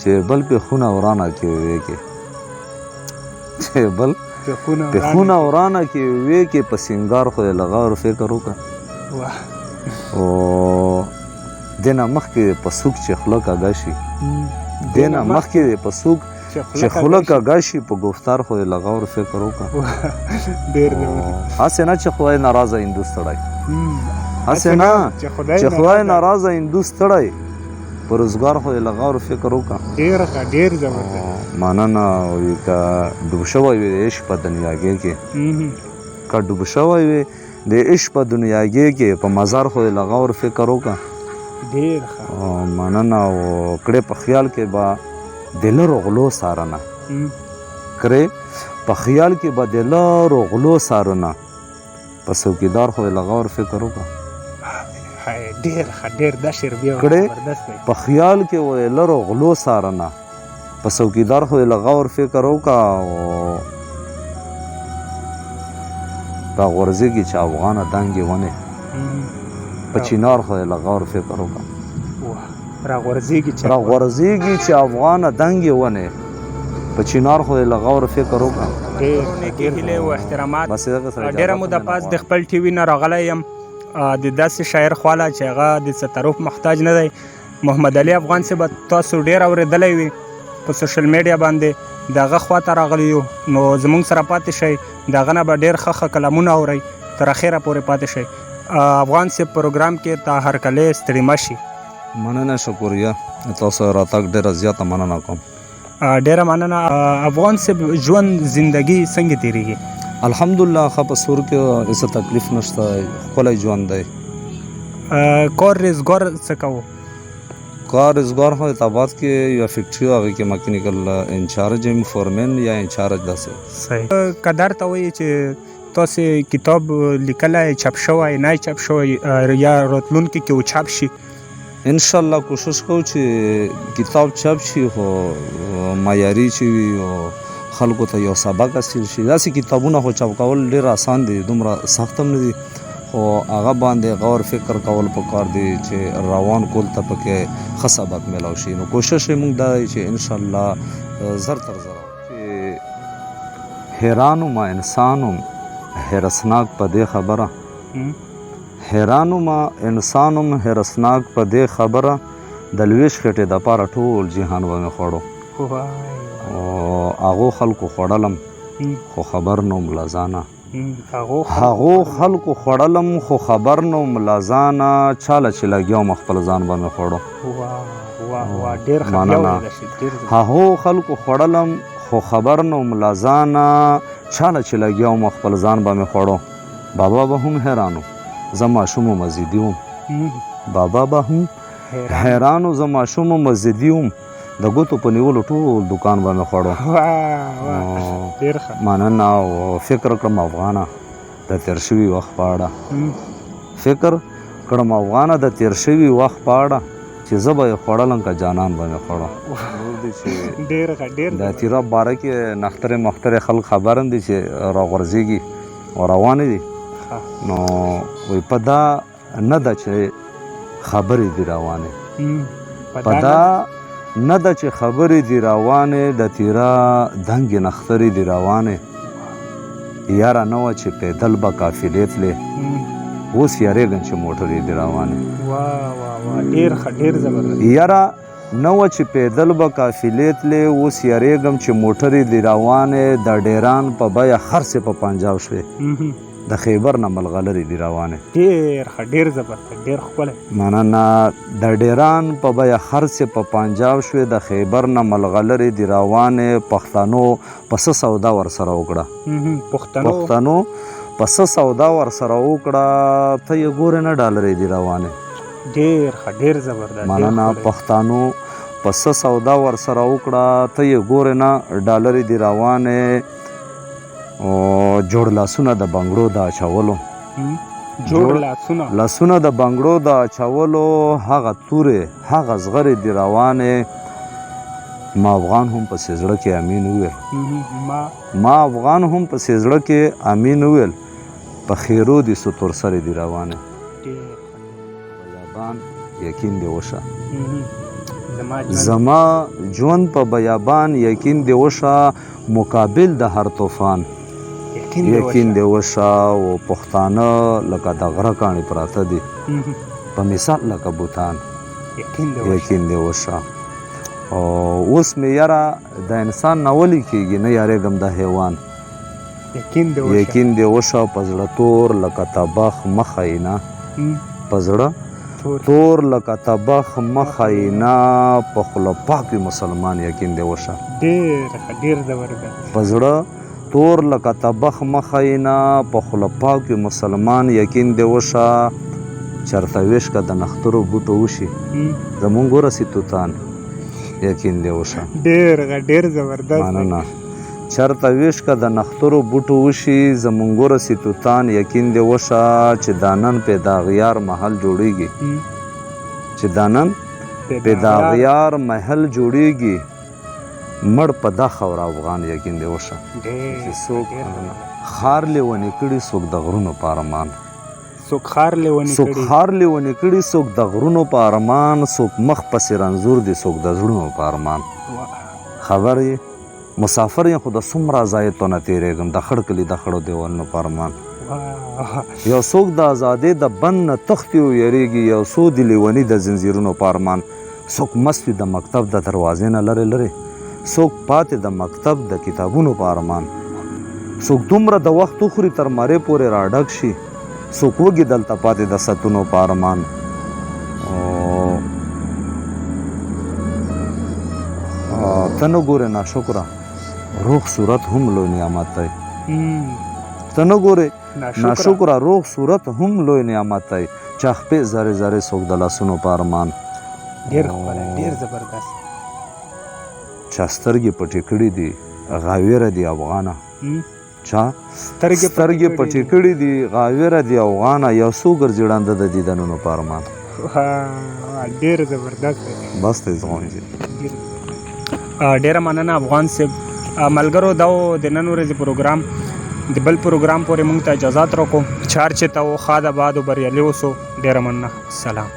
چې بل په خونه ورانه کې وې کې چې بل په خونه ورانه کې وې کې په سنگار خو لغاور فکر وکړه او دینه مخکې په سوق چې خوله کاږه شي دینه مخکې په سوق چې خوله کاږه شي په گفتار خو لغاور فکر وکړه ډېر هسې نه چې خدای ناراضه هندو ستړی هسې نه چې خدای ناراضه هندو ستړی په روزګار خو لغاور فکر وکړه ډېر زبردست مننه وي که ډوب شوی وي د عشق په دنیاګۍ کې که ډوب شوی وي د عشق په دنیاګۍ کې په مزار خو لغاور فکر وکړه ډېر مننه او کړې په خیال کې به د لرو غلو سارنه کړې په خیال کې به د لرو غلو سارنه په څوکیدار خو لغاور فکر وکړه ډېر دا شعر بیا کړې په خیال کې و لرو غلو سارنه په څوکیدار خو لغاور فکر وکړه او راغورځېږي چې افغانه دنګې ونې په چینار خو لغاور فکر وکړه راغورځېږي چې افغانه دنګې ونې په چینار خو لغاور فکر وکړه نیکې هیلې او احترامات ډېره موده پاس د خپل ټي وي نه راغلی یم د داسې شاعر خواله چې هغه د څه تعارف محتاج نه دی محمد علي افغان صاحب تاسو ډېر اورېدلی وي په سوشل میډیا باندې د هغه خوا ته راغلی یو نو زموږ سره پاتې شئ د هغه نه به ډېر ښه کلامونه اورئ تر اخره پورې پاتې شئ افغان صاحب پروګرام کې تا هرکلی ستړي مه شي مننه شکریه تاسو راتګ ډېره زیاته مننه کوم ډېره مننه افغان صاحب ژوند زندګي څنګه تېرېږي الحمدلله ښه په سور کې هېڅ تکلیف نشته ښکلی ژوند دی کار روزګار څه کوو کار روزګار خو اطابات کې یو فیکټري و هغې کې مکینیکل انچارج یم فورمین یا انچارج داسې صحیح که درته وایي چې تاسې کتاب لیکلی چاپ شوی نه چاپ شوی یا راتلونکي کې وچاپ شي انشاءالله کوشش کوو چې کتاب چاپ شي خو معیاري چې وي او خلکو ته یو سبق حاصل شي داسې کتابونه خو چاپ کول ډېر آسان دي دومره سخت هم نه دي خو هغه باندې غور فکر کول پکار دی چې روان کول ته پکې ښه سبق میلاو شي نو کوشش یې موږ دا دی چې انشاءالله زر تر زره چې حیران وم انسان وم حیرسناک په دې خبره حیران وم انسان وم حیرسناک په دې خبره د لویشت خېټې دپاره ټول جهان به مې خوړو هغو خلکو خوړلم خو خبر نو ملازانه هغو خلکو خوړلم خو خبر نو ملازانه چاله چې لګیا وم خپل ځان به مې خوړو مننه هغو خلکو خوړلم خو خبر نو ملازانه چاله چې لګیا وم خپل ځان به مې خوړو بابا به هم حیرانو زه ماشوم و مزیدي وم بابا به هم حیرانو زه ماشوم و مزیدي وم د ګوتو په نیولو ټول دکان به مې خوړو مننه او فکر کړم افغانه د تېر شوي وخت په اړه فکر کړم افغانه د تېر شوي وخت په اړه چې زه به یې خوړلم که جانان به مې خوړو د تیراب باره کې نخترې مخترې خلک خبر هم دي چې راغورځېږي او روانې دي نو وایي په دا نه ده چې خبرې دي روانې په دا نه ده چې خبرې دي روانې د تیرا دنګې نخترې دي روانې یاره نه وه چې پیدل به قافلې تلې اوس یارېږم چې موټرې دي روانې یاره نه وه چې پیدل به قافلې تلې اوس یارېږم چې موټرې دي روانې د ډیران په بیه خرڅې په پنجاب شوې د خیبر نه ملغلرې دي روانې ډېر زبردست ډېر ښکلی مننه د ډیران په بیه خرڅې په پنجاب شوې د خیبر نه ملغلرې دي روانې پښتنو پسه سودا ورسره وکړه پښتنو پسه سودا ورسره وکړه ته یې ګورې نه ډالرې دي روانې ډېر زبردست مننه پښتنو پسه سودا ورسره وکړه ته یې ګورې نه ډالرې دي روانې او جوړ لاسونه د بنګړو د اچولو لاسونه د بنګړو د اچولو هغه تورې هغه زغرې دي روانې ما افغان هم پسې زړه کې امین وویل ما افغان هم پسې زړه کې امین وویل په خیرو دي ستور سرې دي روانې یابان یقین دې وشه زما ژوند په بیابان یقین دی وشه مقابل د هر طوفان یقین دی وشه او پښتانه لکه د غره کاڼي پراته دي په مثال لکه بوتان یقین دی وشه او اوس مې یاره د انسان نه ولې کېږي نه یارېږم د حیوان یقین دی وشه په زړه تور لکه تبخ مخه یې نه په زړه تور لکه تبخ مخه یې نه په خوله پاک وي مسلمان یقین دی وشه په زړه تور لکه تبخ مخه یې نه په خوله پاک وي مسلمان یقین دی وشه چرته ویش که د نخترو بوټو وشي زمونږ ورسي توتان یقین دی وشه ډېر زبردست مننه چرته ویش که د نخترو بوټو وشي زمونږ ورسي توتان یقین دی وشه چې دا نن پیداغیار محل جوړیږي چې دا نن پیداغیار محل جوړیږي مړ په دا خاوره افغان یقین دی وشه چې څوک خار لیونې کړي څوک د غرونو په ارمان څوک خار لیونې کړي څوک د غرونو په ارمان څوک مخ پسې رنځور دي څوک د زړونو په ارمان خبر یې مسافر یم خو د څومره ځایتو نه تېرېږم د خړ کلي د خړو دیوالونو په ارمان یو څوک د ازادۍ د بند نه تښتي او یریږي یو څو د لیوني د زنځیرونو په ارمان څوک مست وي د مکتب د دروازې نه لرې لرې څوک پاتې د مکتب د کتابونو په ارمان څوک دومره د وخت وخوري تر مرې پورې راډک شي څوک وږي دلته پاتې د ستونو په ارمان ته نه ګورې ناشکره روغ صورت هم لوی نعمت دی ته نه ګورې ناشکره روغ صورت هم لوی نعمت دی چا خپې زرې زرې څوک د لاسونو په ارمان ډېر زبردست چا سترګې پټې کړي دي غاویره دي افغانه چا سترګې پټې کړي دي غاویره دي افغانه یو څو ګرځي ړانده د دیدنونو په ارمان ډېر زبردست بس ته زغم ډیره مننه افغان صاحب ملګرو دا د نن ورځې پروګرام د بل پروګرام پورې موږ ته اجازات راکړو چار چې ته ښاد آباد او بریالي اوسو ډیره مننه سلام